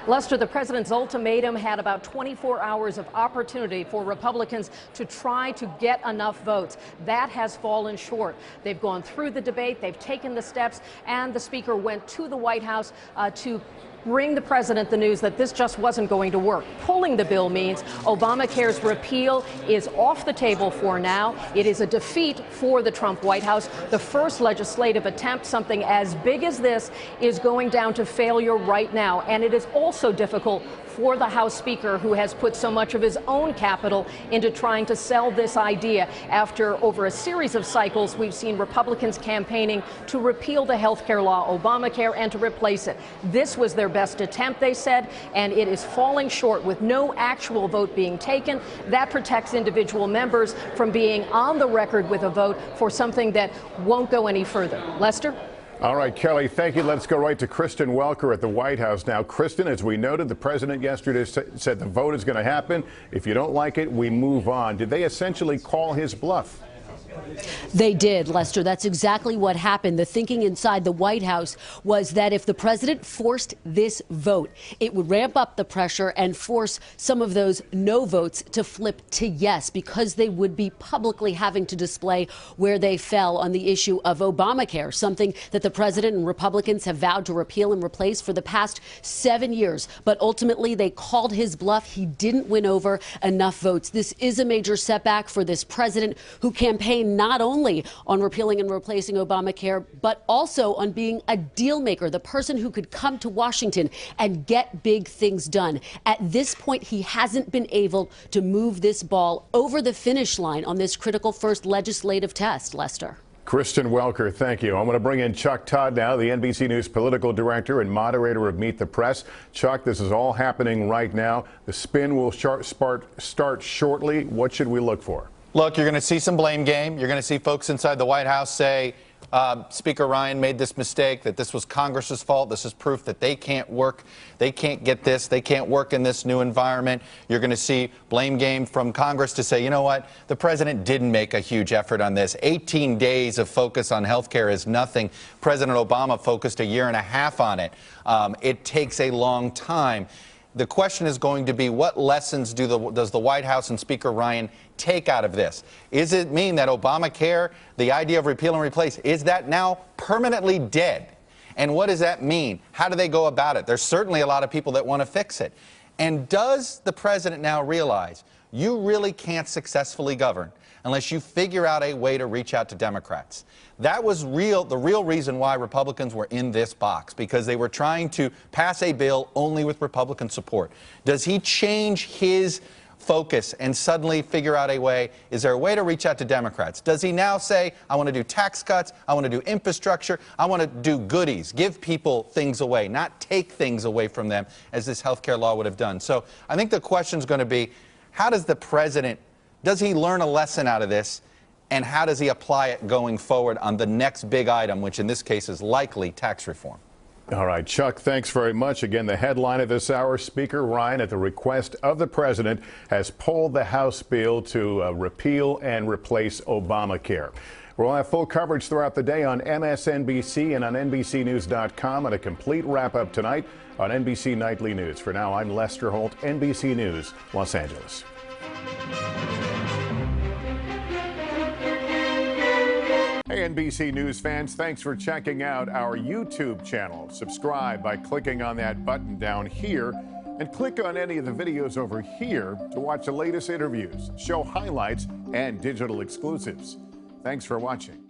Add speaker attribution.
Speaker 1: Lester, the president's ultimatum had about 24 hours of opportunity for Republicans to try to get enough votes. That has fallen short. They've gone through the debate, they've taken the steps, and the speaker went to the White House to bring the president the news that this just wasn't going to work. Pulling the bill means Obamacare's repeal is off the table for now. It is a defeat for the Trump White House. The first legislative attempt, something as big as this, is going down to failure right now. And it is also difficult for the House Speaker, who has put so much of his own capital into trying to sell this idea. After over a series of cycles, we've seen Republicans campaigning to repeal the health care law, Obamacare, and to replace it. This was their best attempt, they said, and it is falling short with no actual vote being taken. That protects individual members from being on the record with a vote for something that won't go any further. Lester?
Speaker 2: All right, Kelly, thank you. Let's go right to Kristen Welker at the White House now. Kristen, as we noted, the president yesterday said the vote is going to happen. If you don't like it, we move on. Did they essentially call his bluff?
Speaker 3: They did, Lester. That's exactly what happened. The thinking inside the White House was that if the president forced this vote, it would ramp up the pressure and force some of those no votes to flip to yes, because they would be publicly having to display where they fell on the issue of Obamacare, something that the president and Republicans have vowed to repeal and replace for the past 7 years. But ultimately, they called his bluff. He didn't win over enough votes. This is a major setback for this president, who campaigned not only on repealing and replacing Obamacare, but also on being a deal maker, the person who could come to Washington and get big things done. At this point, he hasn't been able to move this ball over the finish line on this critical first legislative test, Lester.
Speaker 2: Kristen Welker, thank you. I'm going to bring in Chuck Todd now, the NBC News political director and moderator of Meet the Press. Chuck, this is all happening right now. The spin will start shortly. What should we look for?
Speaker 4: Look, you're going to see some blame game. You're going to see folks inside the White House say Speaker Ryan made this mistake, that this was Congress's fault. This is proof that they can't work. They can't get this. They can't work in this new environment. You're going to see blame game from Congress to say, you know what, the president didn't make a huge effort on this. 18 days of focus on health care is nothing. President Obama focused 1.5 years on it. It takes a long time. The question is going to be, what lessons does the White House and Speaker Ryan take out of this? Is it mean that Obamacare, the idea of repeal and replace, is that now permanently dead? And what does that mean? How do they go about it? There's certainly a lot of people that want to fix it. And does the president now realize you really can't successfully govern unless you figure out a way to reach out to Democrats? That was the real reason why Republicans were in this box, because they were trying to pass a bill only with Republican support. Does he change his focus and suddenly figure out a way? Is there a way to reach out to Democrats? Does he now say, I want to do tax cuts, I want to do infrastructure, I want to do goodies, give people things away, not take things away from them, as this health care law would have done? So I think the question is going to be, how does the president, does he learn a lesson out of this? And how does he apply it going forward on the next big item, which in this case is likely tax reform?
Speaker 2: All right, Chuck, thanks very much. Again, the headline of this hour, Speaker Ryan, at the request of the president, has pulled the House bill to repeal and replace Obamacare. We'll have full coverage throughout the day on MSNBC and on NBCNews.com, and a complete wrap-up tonight on NBC Nightly News. For now, I'm Lester Holt, NBC News, Los Angeles. Hey, NBC News fans, thanks for checking out our YouTube channel. Subscribe by clicking on that button down here, and click on any of the videos over here to watch the latest interviews, show highlights, and digital exclusives. Thanks for watching.